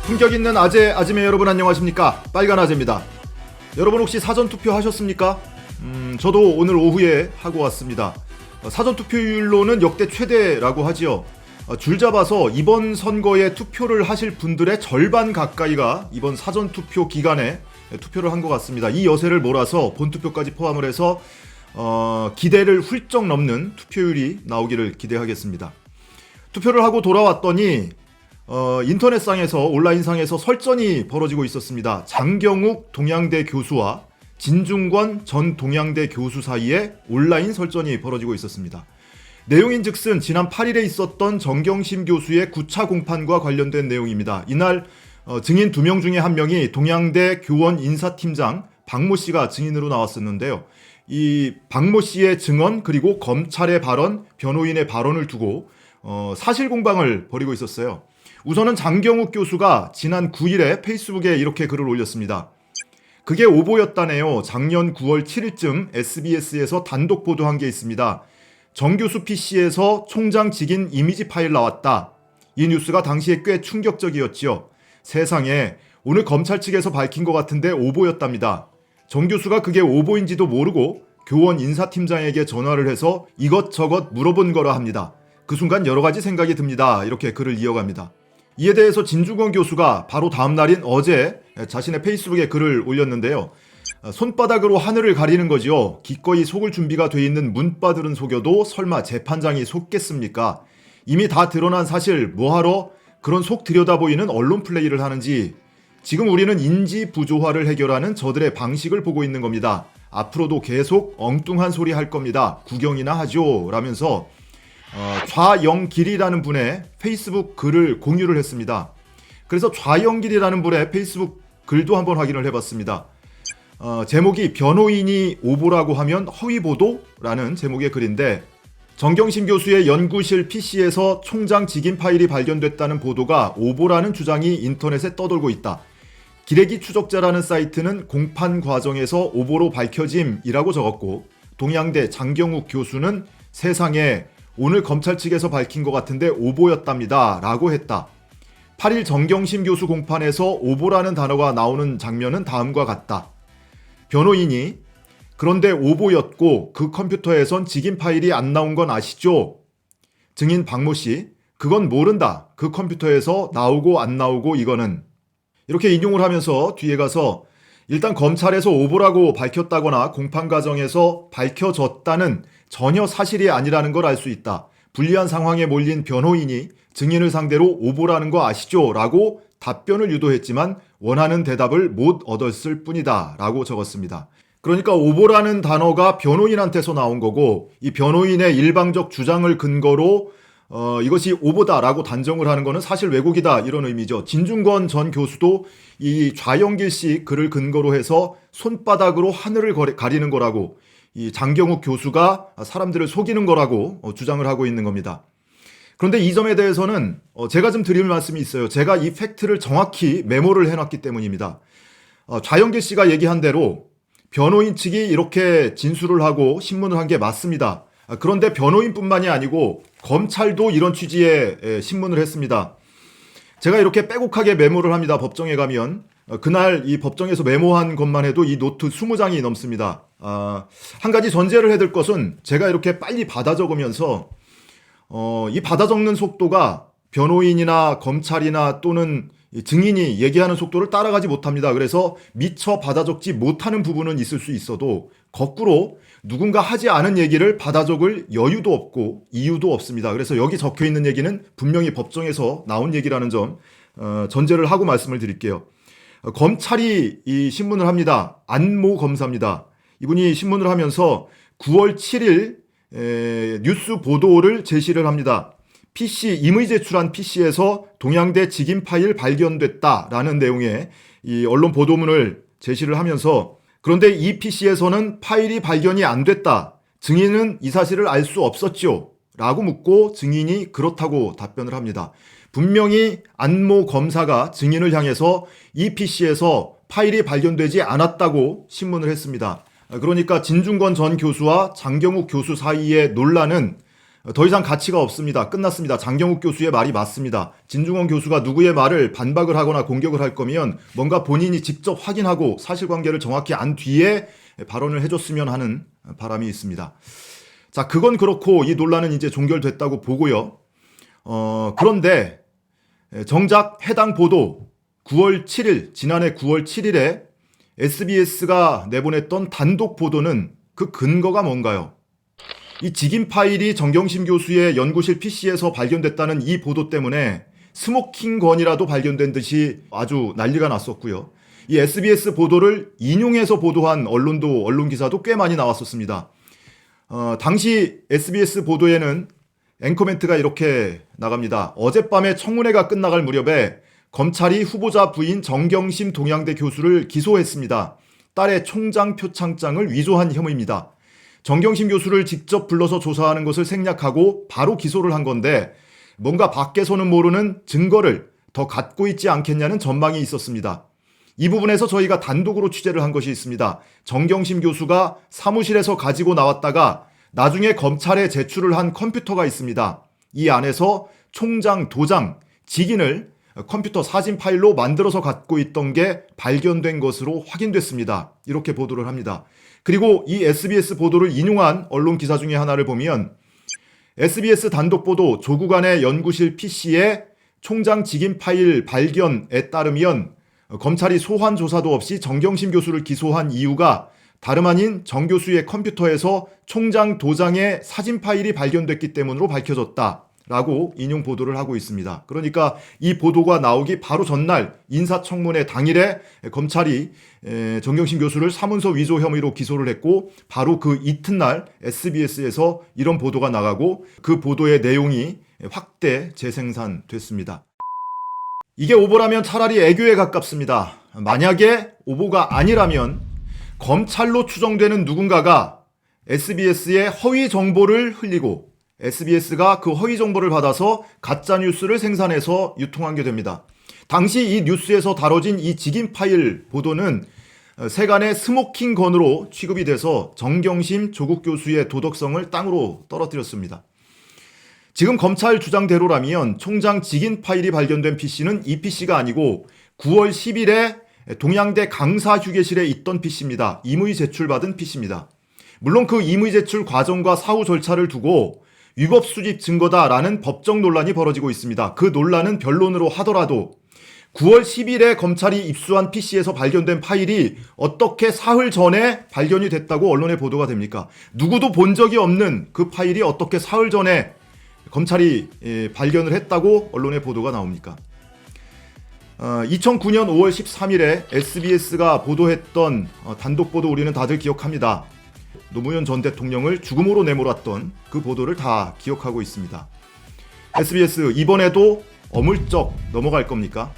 품격 있는 아재, 아지매 여러분 안녕하십니까? 빨간 아재입니다. 여러분 혹시 사전투표 하셨습니까? 저도 오늘 오후에 하고 왔습니다. 사전투표율로는 역대 최대라고 하지요. 줄 잡아서 이번 선거에 투표를 하실 분들의 절반 가까이가 이번 사전투표 기간에 투표를 한 것 같습니다. 이 여세를 몰아서 본투표까지 포함을 해서 기대를 훌쩍 넘는 투표율이 나오기를 기대하겠습니다. 투표를 하고 돌아왔더니 인터넷상에서 온라인상에서 설전이 벌어지고 있었습니다. 장경욱 동양대 교수와 진중권 전 동양대 교수 사이에 온라인 설전이 벌어지고 있었습니다. 내용인즉슨 지난 8일에 있었던 정경심 교수의 9차 공판과 관련된 내용입니다. 이날 증인 2명 중에 1명이 동양대 교원 인사팀장 박모 씨가 증인으로 나왔었는데요. 이 박모 씨의 증언 그리고 검찰의 발언, 변호인의 발언을 두고 사실 공방을 벌이고 있었어요. 우선은 장경욱 교수가 지난 9일에 페이스북에 이렇게 글을 올렸습니다. 그게 오보였다네요. 작년 9월 7일쯤 SBS에서 단독 보도한 게 있습니다. 정 교수 PC에서 총장 직인 이미지 파일 나왔다. 이 뉴스가 당시에 꽤 충격적이었지요. 세상에 오늘 검찰 측에서 밝힌 것 같은데 오보였답니다. 정 교수가 그게 오보인지도 모르고 교원 인사팀장에게 전화를 해서 이것저것 물어본 거라 합니다. 그 순간 여러 가지 생각이 듭니다. 이렇게 글을 이어갑니다. 이에 대해서 진중권 교수가 바로 다음 날인 어제 자신의 페이스북에 글을 올렸는데요. 손바닥으로 하늘을 가리는 거지요. 기꺼이 속을 준비가 돼 있는 문바들은 속여도 설마 재판장이 속겠습니까? 이미 다 드러난 사실 뭐하러 그런 속 들여다보이는 언론 플레이를 하는지. 지금 우리는 인지 부조화를 해결하는 저들의 방식을 보고 있는 겁니다. 앞으로도 계속 엉뚱한 소리 할 겁니다. 구경이나 하죠. 라면서 좌영길이라는 분의 페이스북 글을 공유를 했습니다. 그래서 좌영길이라는 분의 페이스북 글도 한번 확인을 해봤습니다. 제목이 변호인이 오보라고 하면 허위보도라는 제목의 글인데 정경심 교수의 연구실 PC에서 총장 직인 파일이 발견됐다는 보도가 오보라는 주장이 인터넷에 떠돌고 있다. 기레기 추적자라는 사이트는 공판 과정에서 오보로 밝혀짐이라고 적었고 동양대 장경욱 교수는 세상에 오늘 검찰 측에서 밝힌 것 같은데 오보였답니다. 라고 했다. 8일 정경심 교수 공판에서 오보라는 단어가 나오는 장면은 다음과 같다. 변호인이 그런데 오보였고 그 컴퓨터에선 직인 파일이 안 나온 건 아시죠? 증인 박모 씨, 그건 모른다. 그 컴퓨터에서 나오고 안 나오고 이거는. 이렇게 인용을 하면서 뒤에 가서 일단 검찰에서 오보라고 밝혔다거나 공판 과정에서 밝혀졌다는 전혀 사실이 아니라는 걸 알 수 있다. 불리한 상황에 몰린 변호인이 증인을 상대로 오보라는 거 아시죠? 라고 답변을 유도했지만 원하는 대답을 못 얻었을 뿐이다. 라고 적었습니다. 그러니까 오보라는 단어가 변호인한테서 나온 거고 이 변호인의 일방적 주장을 근거로 이것이 오보다라고 단정을 하는 것은 사실 왜곡이다 이런 의미죠. 진중권 전 교수도 이 좌영길 씨 글을 근거로 해서 손바닥으로 하늘을 가리는 거라고 이 장경욱 교수가 사람들을 속이는 거라고 주장을 하고 있는 겁니다. 그런데 이 점에 대해서는 제가 좀 드릴 말씀이 있어요. 제가 이 팩트를 정확히 메모를 해놨기 때문입니다. 좌영길 씨가 얘기한 대로 변호인 측이 이렇게 진술을 하고 신문을 한 게 맞습니다. 그런데 변호인뿐만이 아니고 검찰도 이런 취지의 신문을 했습니다. 제가 이렇게 빼곡하게 메모를 합니다. 법정에 가면 그날 이 법정에서 메모한 것만 해도 이 노트 20장이 넘습니다. 한 가지 전제를 해둘 것은 제가 이렇게 빨리 받아 적으면서 이 받아 적는 속도가 변호인이나 검찰이나 또는 증인이 얘기하는 속도를 따라가지 못합니다. 그래서 미처 받아 적지 못하는 부분은 있을 수 있어도 거꾸로 누군가 하지 않은 얘기를 받아 적을 여유도 없고 이유도 없습니다. 그래서 여기 적혀 있는 얘기는 분명히 법정에서 나온 얘기라는 점 전제를 하고 말씀을 드릴게요. 검찰이 이 신문을 합니다. 안모 검사입니다. 이분이 신문을 하면서 9월 7일 뉴스 보도를 제시를 합니다. PC, 임의 제출한 PC에서 동양대 직인 파일 발견됐다라는 내용의 이 언론 보도문을 제시를 하면서 그런데 이 PC에서는 파일이 발견이 안 됐다. 증인은 이 사실을 알 수 없었죠. 라고 묻고 증인이 그렇다고 답변을 합니다. 분명히 안모 검사가 증인을 향해서 이 PC에서 파일이 발견되지 않았다고 신문을 했습니다. 그러니까 진중권 전 교수와 장경욱 교수 사이의 논란은 더 이상 가치가 없습니다. 끝났습니다. 장경욱 교수의 말이 맞습니다. 진중권 교수가 누구의 말을 반박을 하거나 공격을 할 거면 뭔가 본인이 직접 확인하고 사실관계를 정확히 안 뒤에 발언을 해줬으면 하는 바람이 있습니다. 자, 그건 그렇고 이 논란은 이제 종결됐다고 보고요. 그런데 정작 해당 보도 9월 7일, 지난해 9월 7일에 SBS가 내보냈던 단독 보도는 그 근거가 뭔가요? 이 직인 파일이 정경심 교수의 연구실 PC에서 발견됐다는 이 보도 때문에 스모킹 건이라도 발견된 듯이 아주 난리가 났었고요. 이 SBS 보도를 인용해서 보도한 언론 기사도 꽤 많이 나왔었습니다. 당시 SBS 보도에는 앵커 멘트가 이렇게 나갑니다. 어젯밤에 청문회가 끝나갈 무렵에 검찰이 후보자 부인 정경심 동양대 교수를 기소했습니다. 딸의 총장 표창장을 위조한 혐의입니다. 정경심 교수를 직접 불러서 조사하는 것을 생략하고 바로 기소를 한 건데 뭔가 밖에서는 모르는 증거를 더 갖고 있지 않겠냐는 전망이 있었습니다. 이 부분에서 저희가 단독으로 취재를 한 것이 있습니다. 정경심 교수가 사무실에서 가지고 나왔다가 나중에 검찰에 제출을 한 컴퓨터가 있습니다. 이 안에서 총장 도장, 직인을 컴퓨터 사진 파일로 만들어서 갖고 있던 게 발견된 것으로 확인됐습니다. 이렇게 보도를 합니다. 그리고 이 SBS 보도를 인용한 언론 기사 중에 하나를 보면 SBS 단독 보도 조국 안의 연구실 PC에 총장 직인 파일 발견에 따르면 검찰이 소환 조사도 없이 정경심 교수를 기소한 이유가 다름 아닌 정 교수의 컴퓨터에서 총장 도장의 사진 파일이 발견됐기 때문으로 밝혀졌다라고 인용 보도를 하고 있습니다. 그러니까 이 보도가 나오기 바로 전날 인사청문회 당일에 검찰이 정경심 교수를 사문서 위조 혐의로 기소를 했고 바로 그 이튿날 SBS에서 이런 보도가 나가고 그 보도의 내용이 확대 재생산됐습니다. 이게 오보라면 차라리 애교에 가깝습니다. 만약에 오보가 아니라면 검찰로 추정되는 누군가가 SBS에 허위 정보를 흘리고 SBS가 그 허위 정보를 받아서 가짜 뉴스를 생산해서 유통한 게 됩니다. 당시 이 뉴스에서 다뤄진 이 직인 파일 보도는 세간의 스모킹 건으로 취급이 돼서 정경심 조국 교수의 도덕성을 땅으로 떨어뜨렸습니다. 지금 검찰 주장대로라면 총장 직인 파일이 발견된 PC는 이 PC가 아니고 9월 10일에 동양대 강사 휴게실에 있던 PC입니다. 임의 제출받은 PC입니다. 물론 그 임의 제출 과정과 사후 절차를 두고 위법 수집 증거다라는 법적 논란이 벌어지고 있습니다. 그 논란은 변론으로 하더라도 9월 10일에 검찰이 입수한 PC에서 발견된 파일이 어떻게 사흘 전에 발견이 됐다고 언론에 보도가 됩니까? 누구도 본 적이 없는 그 파일이 어떻게 사흘 전에 검찰이 발견을 했다고 언론에 보도가 나옵니까? 2009년 5월 13일에 SBS가 보도했던 단독 보도 우리는 다들 기억합니다. 노무현 전 대통령을 죽음으로 내몰았던 그 보도를 다 기억하고 있습니다. SBS 이번에도 어물쩍 넘어갈 겁니까?